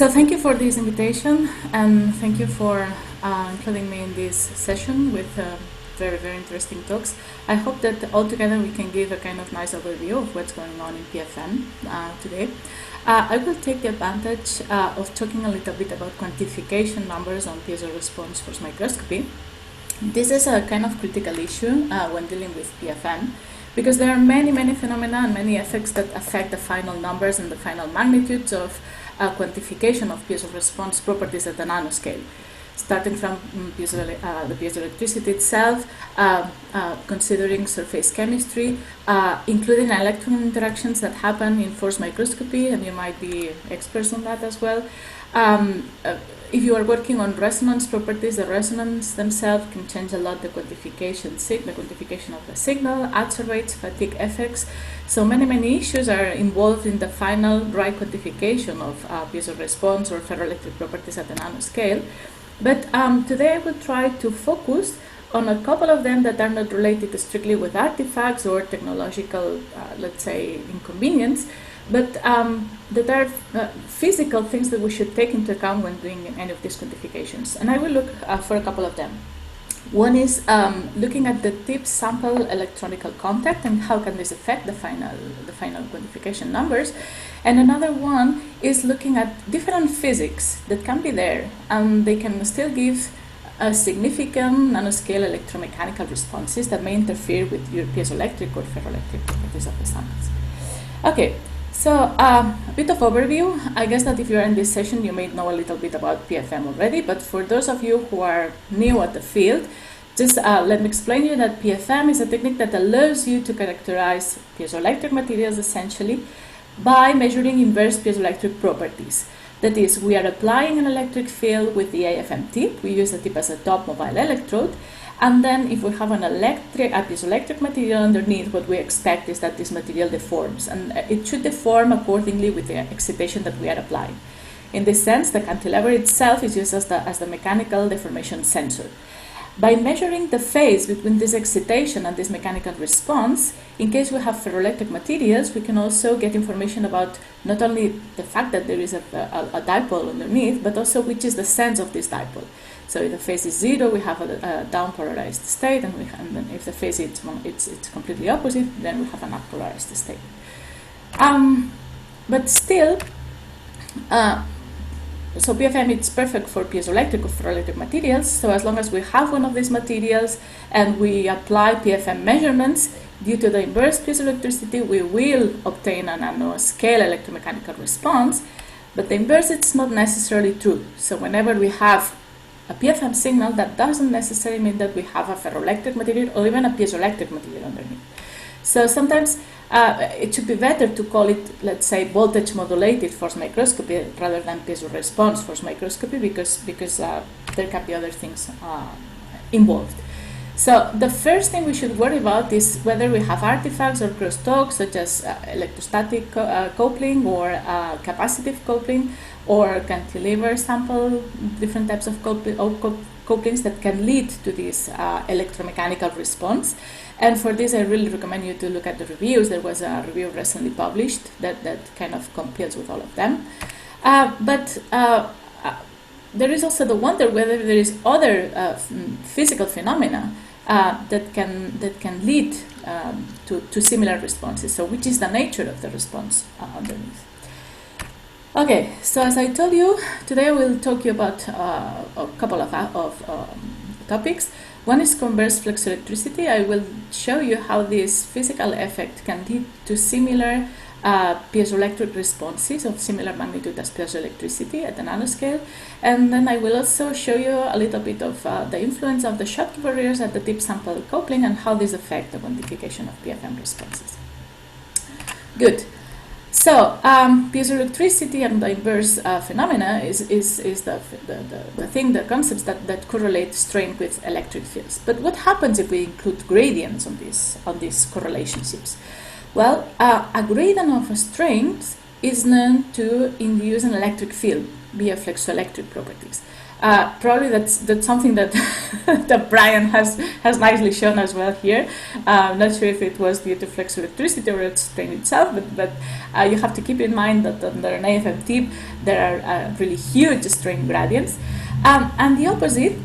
So thank you for this invitation, and thank you for including me in this session with very, very interesting talks. I hope that all together we can give a kind of nice overview of what's going on in PFM today. I will take the advantage of talking a little bit about quantification numbers on piezo response force microscopy. This is a kind of critical issue when dealing with PFM, because there are many phenomena and many effects that affect the final numbers and the final magnitudes of quantification of piezo response properties at the nanoscale, starting from the piezoelectricity itself, considering surface chemistry, including electron interactions that happen in force microscopy, and you might be experts on that as well. If you are working on resonance properties, the resonance themselves can change a lot the quantification of the signal, answer rates, fatigue effects. So many issues are involved in the final right quantification of piezo response or ferroelectric properties at the nanoscale. But today I will try to focus on a couple of them that are not related strictly with artifacts or technological, let's say, inconvenience, but that are physical things that we should take into account when doing any of these quantifications. And I will look for a couple of them. One is looking at the tip sample electronical contact and how can this affect the final quantification numbers. And another one is looking at different physics that can be there, and they can still give significant nanoscale electromechanical responses that may interfere with your piezoelectric or ferroelectric properties of the samples. Okay. So a bit of overview. I guess that if you are in this session, you may know a little bit about PFM already, but for those of you who are new at the field, just let me explain you that PFM is a technique that allows you to characterize piezoelectric materials essentially by measuring inverse piezoelectric properties. That is, we are applying an electric field with the AFM tip. We use the tip as a top mobile electrode. And then if we have a piezoelectric material underneath, what we expect is that this material deforms. And it should deform accordingly with the excitation that we are applying. In this sense, the cantilever itself is used as the mechanical deformation sensor. By measuring the phase between this excitation and this mechanical response, in case we have ferroelectric materials, we can also get information about not only the fact that there is a dipole underneath, but also which is the sense of this dipole. So if the phase is 0, we have a down-polarized state, and then if the phase it's completely opposite, then we have an up-polarized state. But still, so PFM is perfect for piezoelectric or ferroelectric materials. So as long as we have one of these materials and we apply PFM measurements, due to the inverse piezoelectricity, we will obtain a nanoscale electromechanical response. But the inverse is not necessarily true. So whenever we have a PFM signal, that doesn't necessarily mean that we have a ferroelectric material or even a piezoelectric material underneath. So sometimes it should be better to call it, let's say, voltage modulated force microscopy rather than piezo response force microscopy, because there can be other things involved. So the first thing we should worry about is whether we have artifacts or crosstalk, such as electrostatic coupling or capacitive coupling, or cantilever sample, different types of couplings that can lead to this electromechanical response. And for this, I really recommend you to look at the reviews. There was a review recently published that kind of compiles with all of them. But there is also the wonder whether there is other physical phenomena that can lead to similar responses. So which is the nature of the response underneath? Okay, so as I told you, today I will talk to you about a couple of topics. One is Converse Flexoelectricity. I will show you how this physical effect can lead to similar piezoelectric responses of similar magnitude as piezoelectricity at the nanoscale. And then I will also show you a little bit of the influence of the Schottky barriers at the tip sample coupling and how this affects the quantification of PFM responses. Good. So piezoelectricity and the inverse phenomena is the thing, the concepts that correlate strain with electric fields. But what happens if we include gradients on these correlationships? Well, a gradient of a strain is known to induce an electric field via flexoelectric properties. Probably that's something that that Brian has nicely shown as well here. I'm not sure if it was due to flexoelectricity or its strain itself, but you have to keep in mind that under an AFM tip there are really huge strain gradients, and the opposite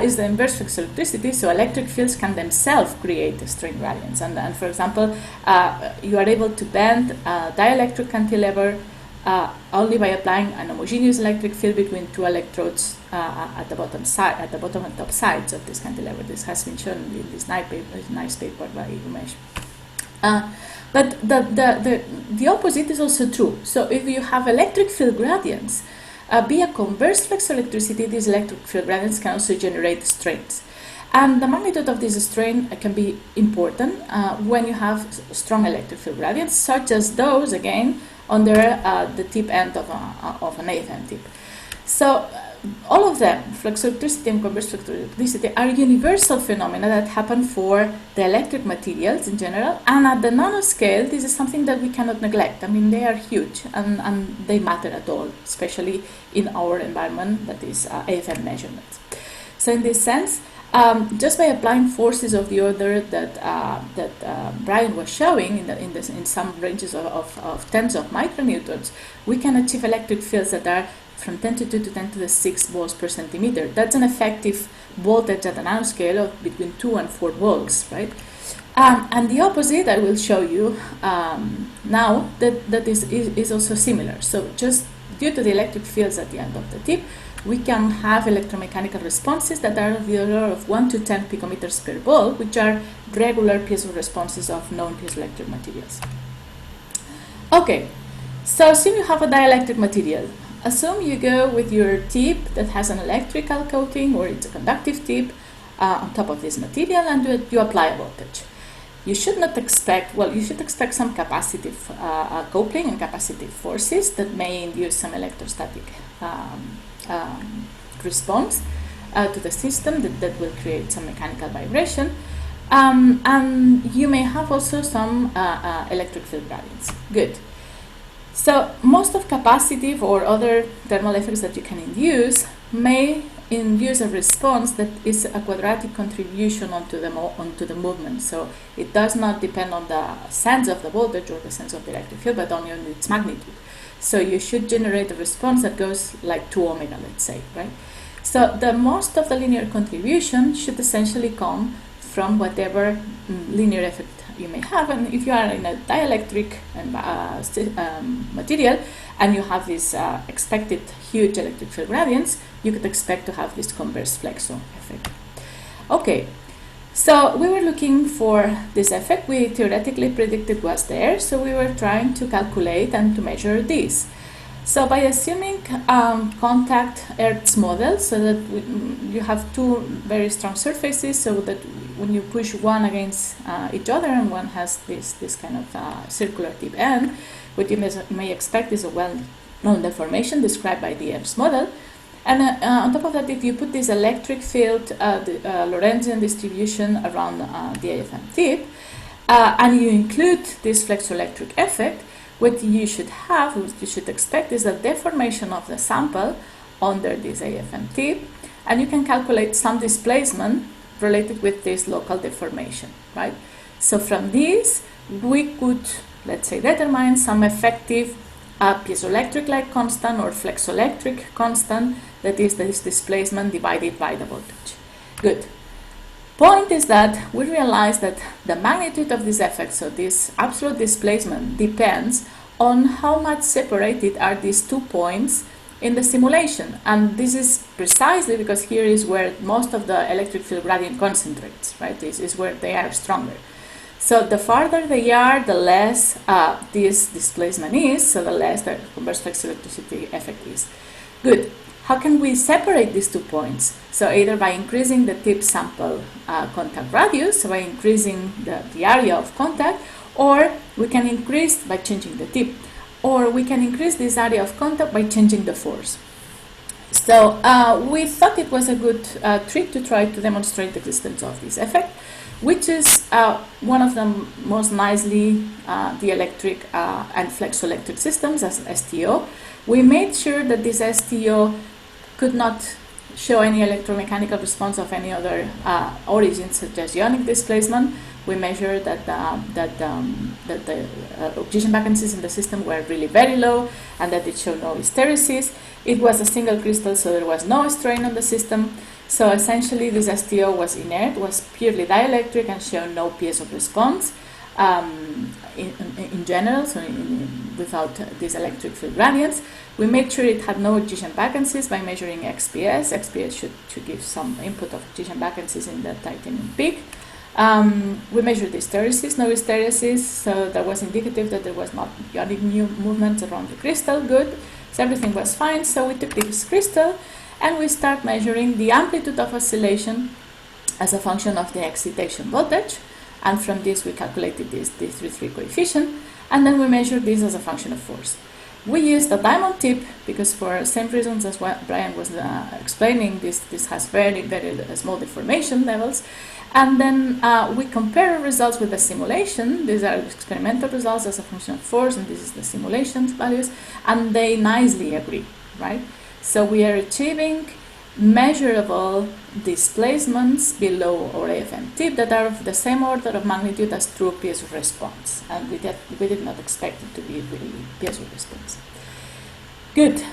is the inverse flexoelectricity. So electric fields can themselves create strain gradients, and for example, you are able to bend a dielectric cantilever only by applying an homogeneous electric field between two electrodes at the bottom and top sides of this cantilever. This has been shown in this nice paper by Umesh. But the opposite is also true. So if you have electric field gradients via converse flexoelectricity, these electric field gradients can also generate strains. And the magnitude of this strain can be important when you have strong electric field gradients, such as those, again, under the tip end of an AFM tip. So all of them, flexoelectricity and converse flexoelectricity, are universal phenomena that happen for the electric materials in general, and at the nanoscale, this is something that we cannot neglect. I mean, they are huge, and they matter at all, especially in our environment, that is AFM measurements. So in this sense, just by applying forces of the order that Brian was showing in some ranges of tens of micronewtons, we can achieve electric fields that are from 10 to 2 to 10 to the 6 volts per centimeter. That's an effective voltage at the nanoscale of between 2 and 4 volts, right? And the opposite, I will show you now, that is also similar. So just due to the electric fields at the end of the tip, we can have electromechanical responses that are of the order of 1 to 10 picometers per volt, which are regular piezo responses of known piezoelectric materials. Okay, so assume you have a dielectric material. Assume you go with your tip that has an electrical coating, or it's a conductive tip, on top of this material, and you apply a voltage. You should not expect, well, you should expect some capacitive coupling and capacitive forces that may induce some electrostatic response to the system that will create some mechanical vibration. And you may have also some electric field gradients. Good. So most of capacitive or other thermal effects that you can induce may induce a response that is a quadratic contribution onto the movement. So it does not depend on the sense of the voltage or the sense of the electric field, but only on its magnitude. So you should generate a response that goes like 2 omega, let's say, right? So the most of the linear contribution should essentially come from whatever linear effect you may have. And if you are in a dielectric material and you have this expected huge electric field gradients, you could expect to have this converse flexo effect. Okay, so we were looking for this effect. We theoretically predicted was there, so we were trying to calculate and to measure this. So by assuming contact Earth's model, so that you have two very strong surfaces, so that when you push one against each other and one has this kind of circular tip end, what you may expect is a well-known deformation described by the Earth's model. And on top of that, if you put this electric field, the Lorentzian distribution around the AFM tip, and you include this flexoelectric effect, what you should have, what you should expect, is the deformation of the sample under this AFM tip, and you can calculate some displacement related with this local deformation, right? So from this, we could, let's say, determine some effective piezoelectric-like constant or flexoelectric constant, that is this displacement divided by the voltage. Good. Point is that we realize that the magnitude of this effect, so this absolute displacement, depends on how much separated are these 2 points in the simulation. And this is precisely because here is where most of the electric field gradient concentrates, right? This is where they are stronger. So the farther they are, the less this displacement is, so the less the converse flexoelectricity effect is. Good. How can we separate these 2 points? So either by increasing the tip sample contact radius, so by increasing the area of contact, or we can increase by changing the tip, or we can increase this area of contact by changing the force. So we thought it was a good trick to try to demonstrate the existence of this effect, which is one of the most nicely dielectric and flexoelectric systems as STO. We made sure that this STO could not show any electromechanical response of any other origin, such as ionic displacement. We measured that the oxygen vacancies in the system were really very low, and that it showed no hysteresis. It was a single crystal, so there was no strain on the system. So essentially, this STO was inert, was purely dielectric, and showed no piezo response in general, so without these electric field gradients. We made sure it had no oxygen vacancies by measuring XPS. XPS should give some input of oxygen vacancies in the titanium peak. We measured the hysteresis, no hysteresis, so that was indicative that there was not ionic movement around the crystal. Good, so everything was fine. So we took this crystal and we start measuring the amplitude of oscillation as a function of the excitation voltage, and from this we calculated this D33 coefficient, and then we measured this as a function of force. We used a diamond tip because, for the same reasons as what Brian was explaining, this has very, very small deformation levels. And then we compare results with the simulation. These are experimental results as a function of force, and this is the simulation values, and they nicely agree, right? So we are achieving measurable displacements below our AFM tip that are of the same order of magnitude as true piezo response, and we did not expect it to be really piezo response. Good.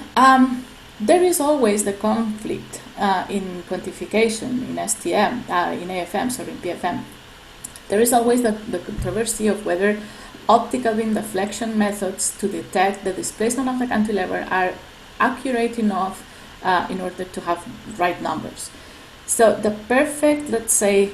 There is always the conflict in quantification, in STM, in AFM, sorry, in PFM. There is always the controversy of whether optical beam deflection methods to detect the displacement of the cantilever are accurate enough in order to have right numbers. So the perfect, let's say,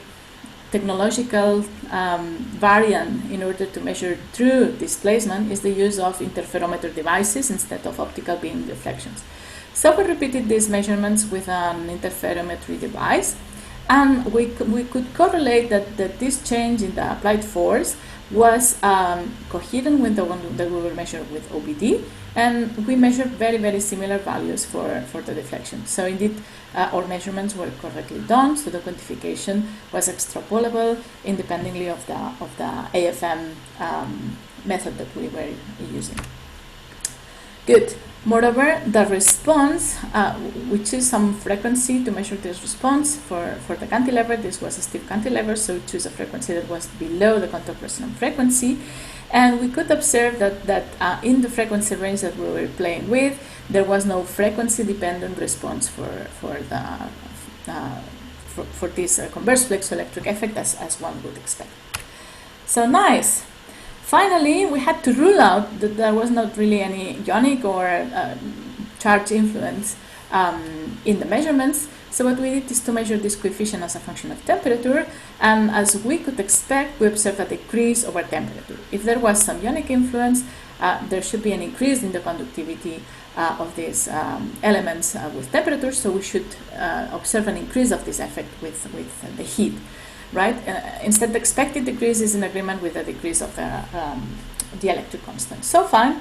technological variant in order to measure true displacement is the use of interferometer devices instead of optical beam deflections. So we repeated these measurements with an interferometry device, and we could correlate that this change in the applied force was coherent with the one that we were measuring with OBD, and we measured very, very similar values for the deflection. So indeed, our measurements were correctly done, so the quantification was extrapolable independently of the AFM method that we were using. Good. Moreover, the response, we choose some frequency to measure this response for the cantilever. This was a stiff cantilever, so we choose a frequency that was below the contact resonance frequency. And we could observe that in the frequency range that we were playing with, there was no frequency-dependent response for this converse flexoelectric effect as one would expect. So nice. Finally, we had to rule out that there was not really any ionic or charge influence in the measurements. So what we did is to measure this coefficient as a function of temperature, and as we could expect, we observed a decrease over temperature. If there was some ionic influence, there should be an increase in the conductivity of these elements with temperature, so we should observe an increase of this effect with the heat. Right? Instead, the expected decrease is in agreement with the decrease of the dielectric constant. So fine.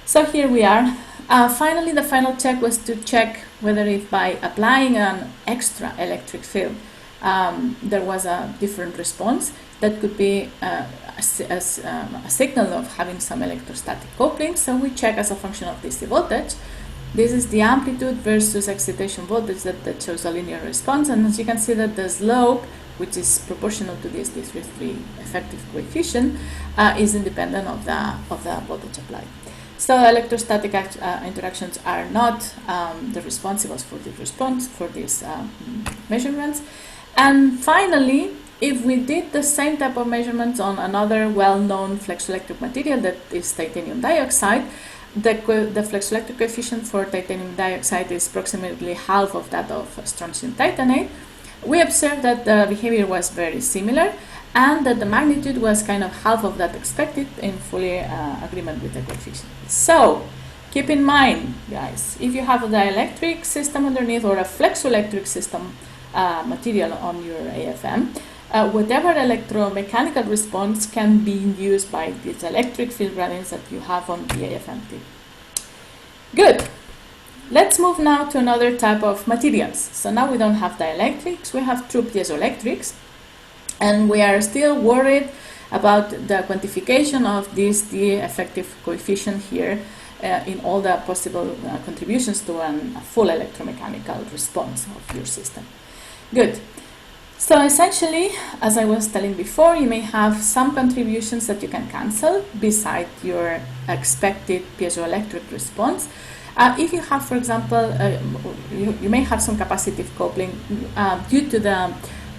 So here we are. Finally, the final check was to check whether if by applying an extra electric field, there was a different response that could be a signal of having some electrostatic coupling. So we check as a function of DC voltage. This is the amplitude versus excitation voltage that shows a linear response, and as you can see that the slope, which is proportional to this D33 effective coefficient, is independent of the voltage applied. So electrostatic interactions are not the responsibles for the response for these measurements. And finally, if we did the same type of measurements on another well-known flexoelectric material that is titanium dioxide, the flexoelectric coefficient for titanium dioxide is approximately half of that of strontium titanate. We observed that the behavior was very similar, and that the magnitude was kind of half of that expected, in fully agreement with the coefficient. So keep in mind, guys, if you have a dielectric system underneath or a flexoelectric system material on your AFM, whatever electromechanical response can be induced by these electric field gradients that you have on the AFM tip. Good. Let's move now to another type of materials. So now we don't have dielectrics, we have true piezoelectrics, and we are still worried about the quantification of this effective coefficient here in all the possible contributions to a full electromechanical response of your system. Good. So essentially, as I was telling before, you may have some contributions that you can cancel beside your expected piezoelectric response. If you have, for example, you may have some capacitive coupling due to the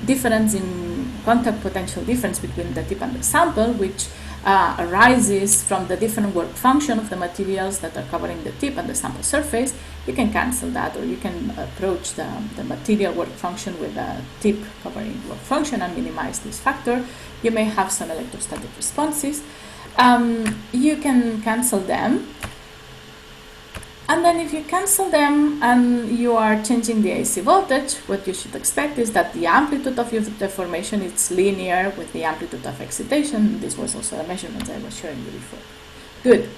difference in contact potential difference between the tip and the sample, which arises from the different work function of the materials that are covering the tip and the sample surface. You can cancel that, or you can approach the material work function with the tip covering work function and minimize this factor. You may have some electrostatic responses. You can cancel them. And then if you cancel them and you are changing the AC voltage, what you should expect is that the amplitude of your deformation is linear with the amplitude of excitation. This was also a measurement I was showing you before. Good.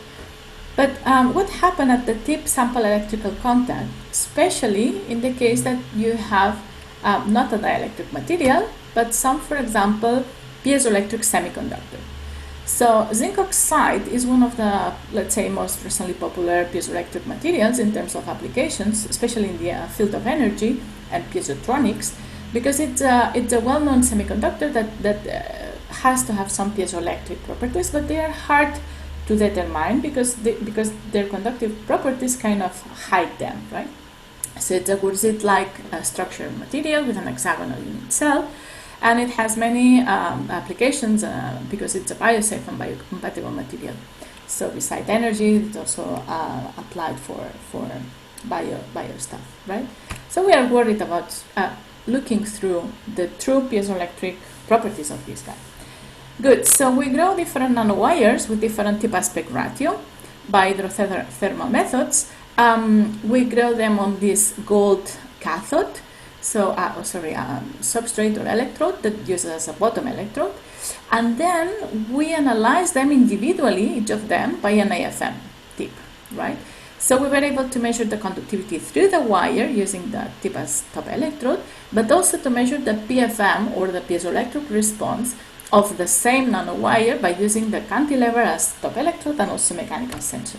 But what happened at the tip sample electrical contact, especially in the case that you have not a dielectric material, but some, for example, piezoelectric semiconductor. So zinc oxide is one of the, let's say, most recently popular piezoelectric materials in terms of applications, especially in the field of energy and piezotronics, because it's a well-known semiconductor that has to have some piezoelectric properties, but they are hard to determine because their conductive properties kind of hide them, right? So it's a Goursite-like structured material with an hexagonal unit cell. And it has many applications because it's a biosafe and biocompatible material. So beside energy, it's also applied for bio stuff, right? So we are worried about looking through the true piezoelectric properties of this guy. Good, so we grow different nanowires with different tip aspect ratio by hydrothermal methods. We grow them on this gold cathode. So, substrate or electrode that uses as a bottom electrode. And then we analyze them individually, each of them, by an AFM tip, right? So we were able to measure the conductivity through the wire using the tip as top electrode, but also to measure the PFM or the piezoelectric response of the same nanowire by using the cantilever as top electrode and also mechanical sensor.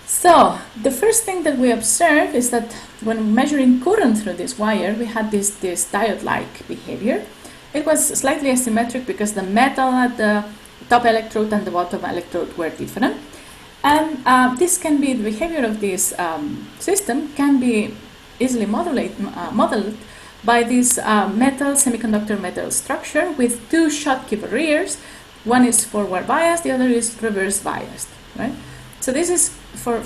So the first thing that we observed is that when measuring current through this wire, we had this diode-like behavior. It was slightly asymmetric because the metal at the top electrode and the bottom electrode were different. And this can be, the behavior of this system can be easily modeled by this semiconductor metal structure with two Schottky barriers. One is forward biased, the other is reverse biased, right? So this is for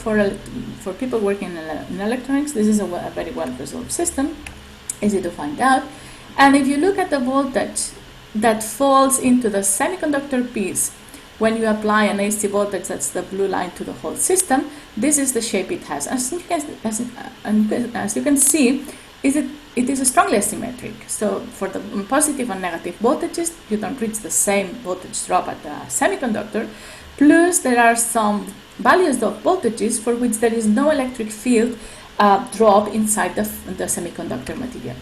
people working in electronics, this is a very well-resolved system, easy to find out. And if you look at the voltage that falls into the semiconductor piece when you apply an AC voltage, that's the blue line, to the whole system, this is the shape it has. As you can see, it is strongly asymmetric. So for the positive and negative voltages, you don't reach the same voltage drop at the semiconductor. Plus, there are some values of voltages for which there is no electric field drop inside the semiconductor material.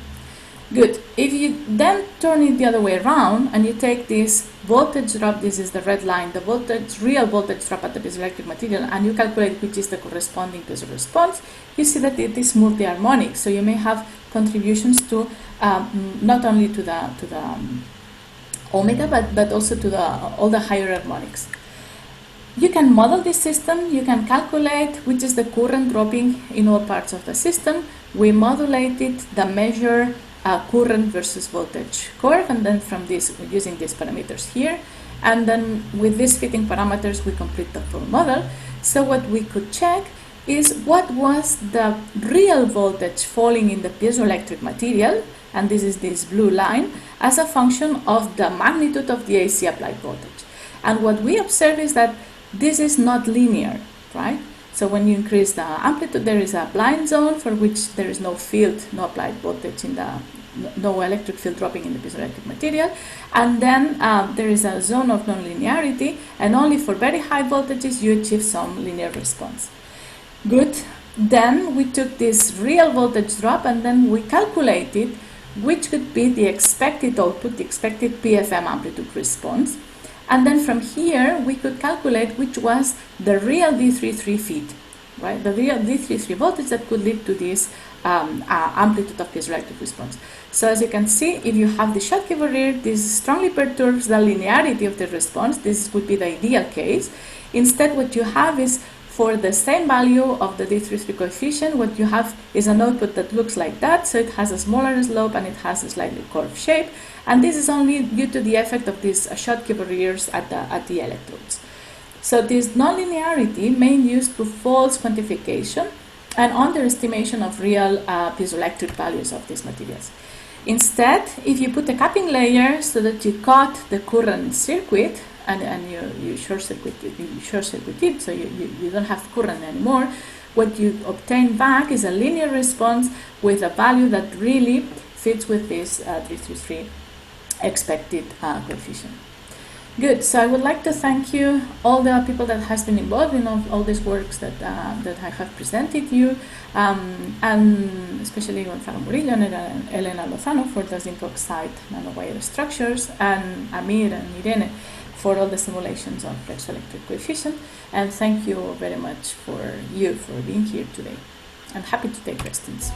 Good. If you then turn it the other way around and you take this voltage drop, this is the red line, the real voltage drop at the piezoelectric material, and you calculate which is the corresponding piezo response, you see that it is multi-harmonic. So you may have contributions to not only to the omega, but also to all the higher harmonics. You can model this system, you can calculate which is the current dropping in all parts of the system. We modulated the measure current versus voltage curve, and then from this, using these parameters here, and then with these fitting parameters, we complete the full model. So what we could check is what was the real voltage falling in the piezoelectric material, and this is this blue line, as a function of the magnitude of the AC applied voltage. And what we observe is that this is not linear, right? So when you increase the amplitude, there is a blind zone for which there is no field, no applied voltage in no electric field dropping in the piezoelectric material. And then there is a zone of nonlinearity, and only for very high voltages you achieve some linear response. Good. Then we took this real voltage drop and then we calculated which could be the expected output, the expected PFM amplitude response. And then from here, we could calculate which was the real D33 feed, right? The real D33 voltage that could lead to this amplitude of piezoelectric response. So as you can see, if you have the Schottky barrier, this strongly perturbs the linearity of the response. This would be the ideal case. Instead, what you have is, for the same value of the D33 coefficient, what you have is an output that looks like that. So it has a smaller slope and it has a slightly curved shape. And this is only due to the effect of these Schottky barriers at the electrodes. So this nonlinearity may be used to false quantification and underestimation of real piezoelectric values of these materials. Instead, if you put a capping layer so that you cut the current circuit and you short circuit it, so you don't have current anymore, what you obtain back is a linear response with a value that really fits with this 333 expected coefficient. Good. So I would like to thank you, all the people that has been involved in all these works that I have presented you, and especially Gonzalo Murillo and Elena Lozano for the zinc oxide nanowire structures, and Amir and Irene for all the simulations of flexoelectric coefficient. And thank you very much for being here today. I'm happy to take questions.